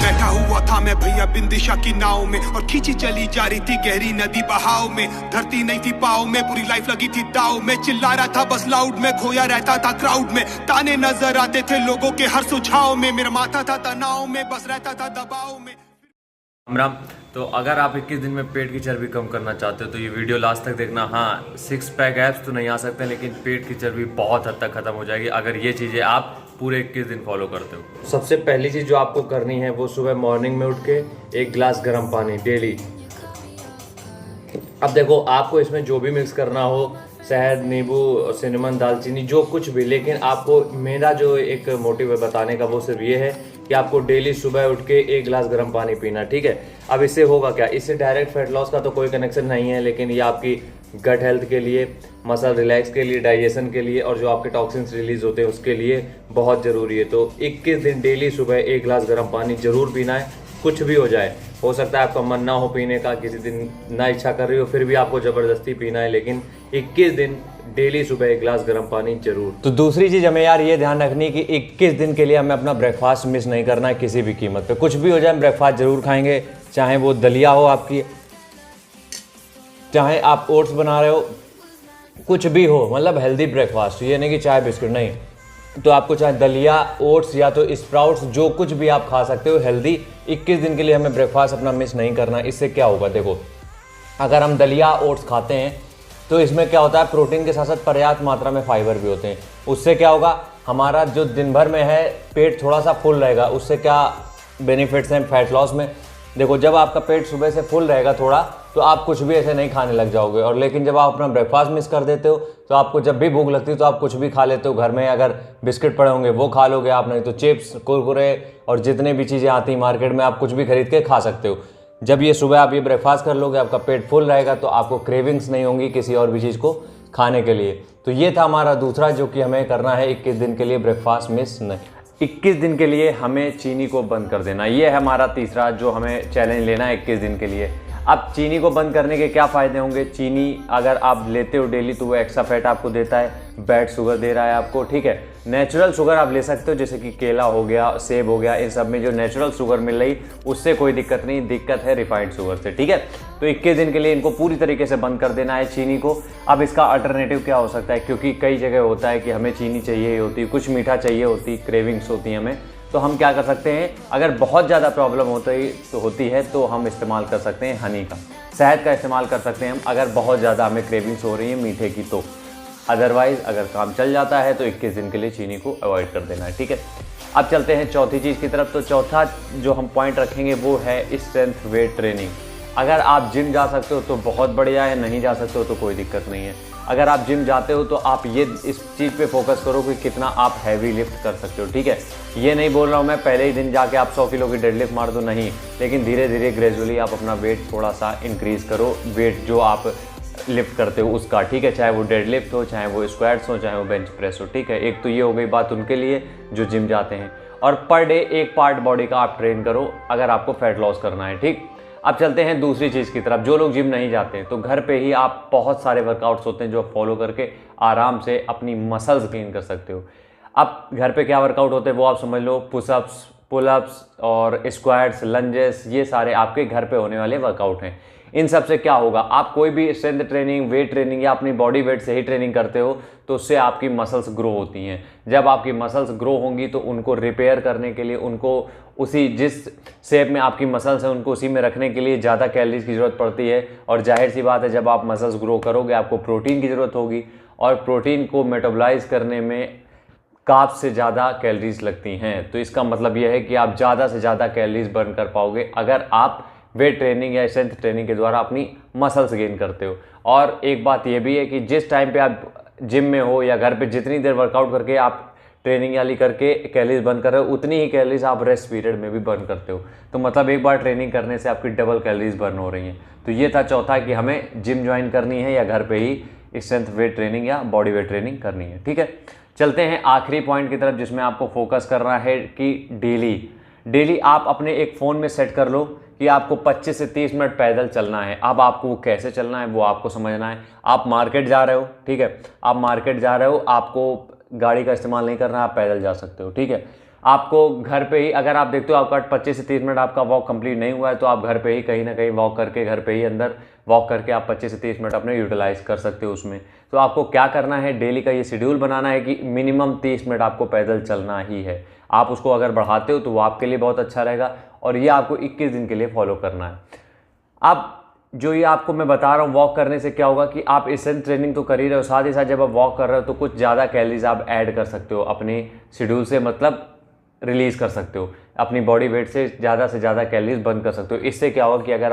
बैठा हुआ था मैं भैया बिन दिशा की नाव में, और खींची चली जा रही थी गहरी नदी बहाव में। धरती नहीं थी पाँव में, पूरी लाइफ लगी थी दाव में। चिल्ला रहा था बस लाउड में, खोया रहता था क्राउड में। ताने नजर आते थे लोगों के हर सुझाव में, मेरा माथा था तनाव में, बस रहता था दबाव में। राम। तो अगर आप 21 दिन में पेट की चर्बी कम करना चाहते हो तो ये वीडियो लास्ट तक देखना। हाँ, 6 पैक एब्स तो नहीं आ सकते, लेकिन पेट की चर्बी बहुत हद तक खत्म हो जाएगी अगर ये चीज़ें आप पूरे 21 दिन फॉलो करते हो। सबसे पहली चीज़ जो आपको करनी है वो सुबह मॉर्निंग में उठ के 1 गिलास गर्म पानी डेली। अब देखो, आपको इसमें जो भी मिक्स करना हो, शहद, नींबू, सिनेमन, दालचीनी, जो कुछ भी, लेकिन आपको मेरा जो एक मोटिव है बताने का वो सिर्फ ये है कि आपको डेली सुबह उठ के 1 गिलास गर्म पानी पीना, ठीक है। अब इससे होगा क्या, इससे डायरेक्ट फैट लॉस का तो कोई कनेक्शन नहीं है, लेकिन ये आपकी गट हेल्थ के लिए, मसल रिलैक्स के लिए, डाइजेशन के लिए और जो आपके टॉक्सिन्स रिलीज होते हैं उसके लिए बहुत ज़रूरी है। तो 21 दिन डेली सुबह 1 गिलास गर्म पानी जरूर पीना है, कुछ भी हो जाए। हो सकता है आपका मन ना हो पीने का, किसी दिन ना इच्छा कर रही हो, फिर भी आपको ज़बरदस्ती पीना है, लेकिन 21 दिन डेली सुबह 1 गिलास गर्म पानी जरूर। तो दूसरी चीज़ हमें यार ये ध्यान रखनी कि 21 दिन के लिए हमें अपना ब्रेकफास्ट मिस नहीं करना है किसी भी कीमत पे। कुछ भी हो जाए ब्रेकफास्ट जरूर खाएंगे, चाहे वो दलिया हो आपकी, चाहे आप ओट्स बना रहे हो, कुछ भी हो, मतलब हेल्दी ब्रेकफास्ट। ये नहीं कि चाय बिस्किट नहीं, तो आपको चाहे दलिया, ओट्स या तो स्प्राउट्स, जो कुछ भी आप खा सकते हो हेल्दी। 21 दिन के लिए हमें ब्रेकफास्ट अपना मिस नहीं करना। इससे क्या होगा, देखो, अगर हम दलिया ओट्स खाते हैं तो इसमें क्या होता है, प्रोटीन के साथ साथ पर्याप्त मात्रा में फाइबर भी होते हैं। उससे क्या होगा, हमारा जो दिन भर में है पेट थोड़ा सा फुल रहेगा। उससे क्या बेनिफिट्स हैं फैट लॉस में, देखो, जब आपका पेट सुबह से फुल रहेगा थोड़ा, तो आप कुछ भी ऐसे नहीं खाने लग जाओगे। और लेकिन जब आप अपना ब्रेकफास्ट मिस कर देते हो तो आपको जब भी भूख लगती है तो आप कुछ भी खा लेते हो। घर में अगर बिस्किट पड़े होंगे वो खा लोगे आप, नहीं तो चिप्स, कुरकुरे और जितने भी चीज़ें आती हैं मार्केट में, आप कुछ भी खरीद के खा सकते हो। जब ये सुबह आप ये ब्रेकफास्ट कर लोगे, आपका पेट फुल रहेगा, तो आपको क्रेविंग्स नहीं होंगी किसी और भी चीज़ को खाने के लिए। तो ये था हमारा दूसरा जो कि हमें करना है 21 दिन के लिए ब्रेकफास्ट मिस नहीं। 21 दिन के लिए हमें चीनी को बंद कर देना, ये है हमारा तीसरा जो हमें चैलेंज लेना है 21 दिन के लिए। अब चीनी को बंद करने के क्या फ़ायदे होंगे। चीनी अगर आप लेते हो डेली तो वो एक्स्ट्रा फैट आपको देता है, बैड शुगर दे रहा है आपको, ठीक है। नेचुरल शुगर आप ले सकते हो, जैसे कि केला हो गया, सेब हो गया, इन सब में जो नेचुरल शुगर मिल रही उससे कोई दिक्कत नहीं, दिक्कत है रिफाइंड शुगर से, ठीक है। तो 21 दिन के लिए इनको पूरी तरीके से बंद कर देना है चीनी को। अब इसका अल्टरनेटिव क्या हो सकता है, क्योंकि कई जगह होता है कि हमें चीनी चाहिए ही होती, कुछ मीठा चाहिए होती, क्रेविंग्स होती है हमें। तो हम क्या कर सकते हैं, अगर बहुत ज़्यादा प्रॉब्लम होती है तो हम इस्तेमाल कर सकते हैं हनी का, शहद का इस्तेमाल कर सकते हैं हम, अगर बहुत ज़्यादा हमें क्रेविंग्स हो रही है मीठे की तो। अदरवाइज़ अगर काम चल जाता है तो 21 दिन के लिए चीनी को अवॉइड कर देना है, ठीक है। अब चलते हैं चौथी चीज़ की तरफ। तो चौथा जो हम पॉइंट रखेंगे वो है स्ट्रेंथ वेट ट्रेनिंग। अगर आप जिम जा सकते हो तो बहुत बढ़िया है, नहीं जा सकते हो तो कोई दिक्कत नहीं है। अगर आप जिम जाते हो तो आप ये इस चीज़ पे फोकस करो कि कितना आप हैवी लिफ्ट कर सकते हो, ठीक है। ये नहीं बोल रहा हूँ मैं पहले ही दिन जाके आप 100 किलो की डेडलिफ्ट मार दो, नहीं, लेकिन धीरे धीरे ग्रेजुअली आप अपना वेट थोड़ा सा इंक्रीज़ करो, वेट जो आप लिफ्ट करते हो उसका, ठीक है। चाहे वो डेडलिफ्ट हो, चाहे वो स्क्वाट्स हो, चाहे वो बेंच प्रेस हो, ठीक है। एक तो ये हो गई बात उनके लिए जो जिम जाते हैं। और पर डे एक पार्ट बॉडी का आप ट्रेन करो अगर आपको फैट लॉस करना है, ठीक। अब चलते हैं दूसरी चीज़ की तरफ। जो लोग जिम नहीं जाते तो घर पे ही आप बहुत सारे वर्कआउट्स होते हैं जो आप फॉलो करके आराम से अपनी मसल्स गेन कर सकते हो। अब घर पे क्या वर्कआउट होते हैं वो आप समझ लो, पुशअप्स, पुलअप्स और स्क्वाट्स, लंजेस, ये सारे आपके घर पे होने वाले वर्कआउट हैं। इन सब से क्या होगा, आप कोई भी स्ट्रेंथ ट्रेनिंग, वेट ट्रेनिंग या अपनी बॉडी वेट से ही ट्रेनिंग करते हो तो उससे आपकी मसल्स ग्रो होती हैं। जब आपकी मसल्स ग्रो होंगी तो उनको रिपेयर करने के लिए, उनको उसी जिस शेप में आपकी मसल्स हैं उनको उसी में रखने के लिए ज़्यादा कैलोरीज की ज़रूरत पड़ती है। और जाहिर सी बात है, जब आप मसल्स ग्रो करोगे आपको प्रोटीन की ज़रूरत होगी, और प्रोटीन को मेटाबॉलाइज करने में कार्ब्स से ज़्यादा कैलोरीज लगती हैं। तो इसका मतलब यह है कि आप ज़्यादा से ज़्यादा कैलोरीज बर्न कर पाओगे अगर आप वेट ट्रेनिंग या स्ट्रेंथ ट्रेनिंग के द्वारा अपनी मसल्स गेन करते हो। और एक बात यह भी है कि जिस टाइम पे आप जिम में हो या घर पे जितनी देर वर्कआउट करके आप ट्रेनिंग वाली करके कैलोरीज बर्न कर रहे हो, उतनी ही कैलोरीज आप रेस्ट पीरियड में भी बर्न करते हो। तो मतलब एक बार ट्रेनिंग करने से आपकी डबल कैलोरीज बर्न हो रही हैं। तो ये था चौथा कि हमें जिम ज्वाइन करनी है या घर पे ही स्ट्रेंथ वेट ट्रेनिंग या बॉडी वेट ट्रेनिंग करनी है, ठीक है। चलते हैं आखिरी पॉइंट की तरफ जिसमें आपको फोकस करना है कि डेली आप अपने एक फ़ोन में सेट कर लो कि आपको 25 से 30 मिनट पैदल चलना है। अब आपको वो कैसे चलना है वो आपको समझना है। आप मार्केट जा रहे हो, ठीक है, आप मार्केट जा रहे हो, आपको गाड़ी का इस्तेमाल नहीं करना है, आप पैदल जा सकते हो, ठीक है। आपको घर पे ही, अगर आप देखते हो आपका 25 से 30 मिनट आपका वॉक कंप्लीट नहीं हुआ है, तो आप घर पे ही कहीं ना कहीं वॉक करके, घर पे ही अंदर वॉक करके आप 25 से 30 मिनट अपने यूटिलाइज कर सकते हो उसमें। तो आपको क्या करना है, डेली का ये शेड्यूल बनाना है कि मिनिमम 30 मिनट आपको पैदल चलना ही है। आप उसको अगर बढ़ाते हो तो वो आपके लिए बहुत अच्छा रहेगा, और ये आपको 21 दिन के लिए फॉलो करना है। अब जो ये आपको मैं बता रहा हूँ, वॉक करने से क्या होगा कि आप स्ट्रेंथ ट्रेनिंग तो कर ही रहे हो, साथ ही साथ जब आप वॉक कर रहे हो तो कुछ ज़्यादा कैलोरीज आप ऐड कर सकते हो अपने शेड्यूल से, मतलब रिलीज़ कर सकते हो अपनी बॉडी वेट से ज़्यादा कैलोरीज बंद कर सकते हो। इससे क्या होगा कि अगर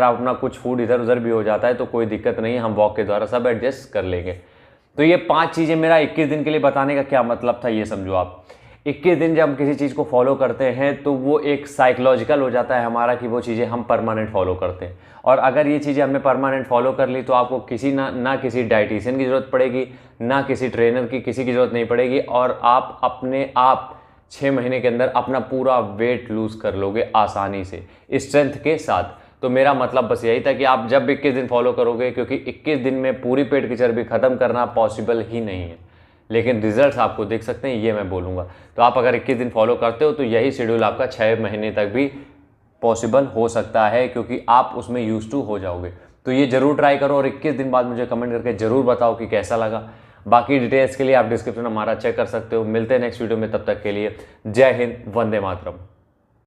आप अपना कुछ फूड इधर उधर भी हो जाता है तो कोई दिक्कत नहीं है, हम वॉक के द्वारा सब एडजस्ट कर लेंगे। तो ये 5 चीज़ें मेरा 21 दिन के लिए बताने का क्या मतलब था, ये समझो आप। 21 दिन जब हम किसी चीज़ को फॉलो करते हैं तो वो एक साइकोलॉजिकल हो जाता है हमारा कि वो चीज़ें हम परमानेंट फॉलो करते हैं। और अगर ये चीज़ें हमने परमानेंट फॉलो कर ली तो आपको किसी ना किसी डाइटिशियन की ज़रूरत पड़ेगी, ना किसी ट्रेनर की, किसी की ज़रूरत नहीं पड़ेगी, और आप अपने आप 6 महीने के अंदर अपना पूरा वेट लूज़ कर लोगे आसानी से स्ट्रेंथ के साथ। तो मेरा मतलब बस यही था कि आप जब 21 दिन फॉलो करोगे, क्योंकि 21 दिन में पूरी पेट की चर्बी खत्म करना पॉसिबल ही नहीं है, लेकिन रिजल्ट्स आपको दिख सकते हैं, ये मैं बोलूँगा। तो आप अगर 21 दिन फॉलो करते हो तो यही शेड्यूल आपका 6 महीने तक भी पॉसिबल हो सकता है, क्योंकि आप उसमें यूज टू हो जाओगे। तो ये जरूर ट्राई करो और 21 दिन बाद मुझे कमेंट करके जरूर बताओ कि कैसा लगा। बाकी डिटेल्स के लिए आप डिस्क्रिप्शन हमारा चेक कर सकते हो। मिलते हैं नेक्स्ट वीडियो में, तब तक के लिए जय हिंद, वंदे मातरम।